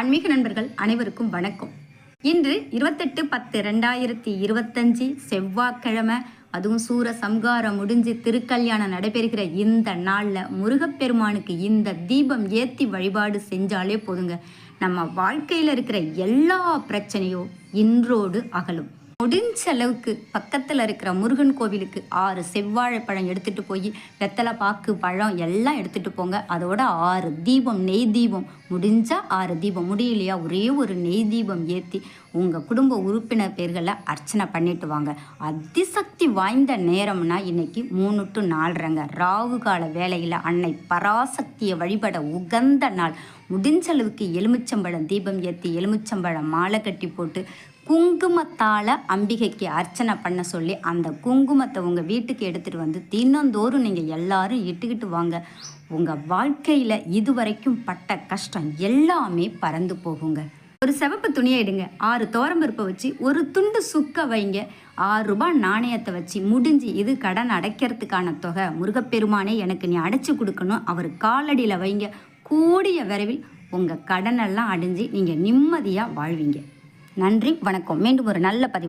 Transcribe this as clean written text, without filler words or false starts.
ஆன்மீக நண்பர்கள் அனைவருக்கும் வணக்கம். இன்று 28/10/2025 செவ்வாய்க்கிழமை, அதுவும் சூர சம்ஹாரம் முடிஞ்சு திருக்கல்யாணம் நடைபெறுகிற இந்த நாளில் முருகப்பெருமானுக்கு இந்த தீபம் ஏற்றி வழிபாடு செஞ்சாலே போதுங்க, நம்ம வாழ்க்கையில் இருக்கிற எல்லா பிரச்சனையும் இன்றோடு அகலும். முடிஞ்ச அளவுக்கு பக்கத்தில் இருக்கிற முருகன் கோவிலுக்கு 6 செவ்வாழைப்பழம் எடுத்துகிட்டு போய் வெத்தலை பாக்கு பழம் எல்லாம் எடுத்துகிட்டு போங்க. அதோட 6 தீபம், நெய் தீபம், முடிஞ்சால் 6 தீபம், முடியலையா ஒரே ஒரு நெய் தீபம் ஏற்றி உங்கள் குடும்ப உறுப்பினர் பேர்களை அர்ச்சனை பண்ணிட்டு வாங்க. அதிசக்தி வாய்ந்த நேரம்னா இன்னைக்கு 3 to 4 ராகு கால வேலையில் அன்னை பராசக்தியை வழிபட உகந்த நாள். முடிஞ்ச அளவுக்கு எலுமிச்சம்பழம் தீபம் ஏற்றி எலுமிச்சம்பழம் மாலை கட்டி போட்டு குங்குமத்தால் அம்பிகைக்கு அர்ச்சனை பண்ண சொல்லி அந்த குங்குமத்தை உங்கள் வீட்டுக்கு எடுத்துகிட்டு வந்து தினந்தோறும் நீங்கள் எல்லாரும் இட்டுக்கிட்டு வாங்க. உங்கள் வாழ்க்கையில் இதுவரைக்கும் பட்ட கஷ்டம் எல்லாமே பறந்து போகுங்க. ஒரு சிவப்பு துணியை எடுங்க, 6 தோரம்பருப்பை வச்சு ஒரு துண்டு சுக்க வைங்க, 6 ரூபாய் நாணயத்தை வச்சு முடிஞ்சு இது கடன் அடைக்கிறதுக்கான தொகை, முருகப்பெருமானே எனக்கு நீ அடைச்சி கொடுக்கணும், அவர் காலடியில் வைங்க. கூடிய விரைவில் உங்கள் கடனெல்லாம் அடைஞ்சு நீங்கள் நிம்மதியாக வாழ்வீங்க. நன்றி, வணக்கம். மீண்டும் ஒரு நல்ல பதிவு.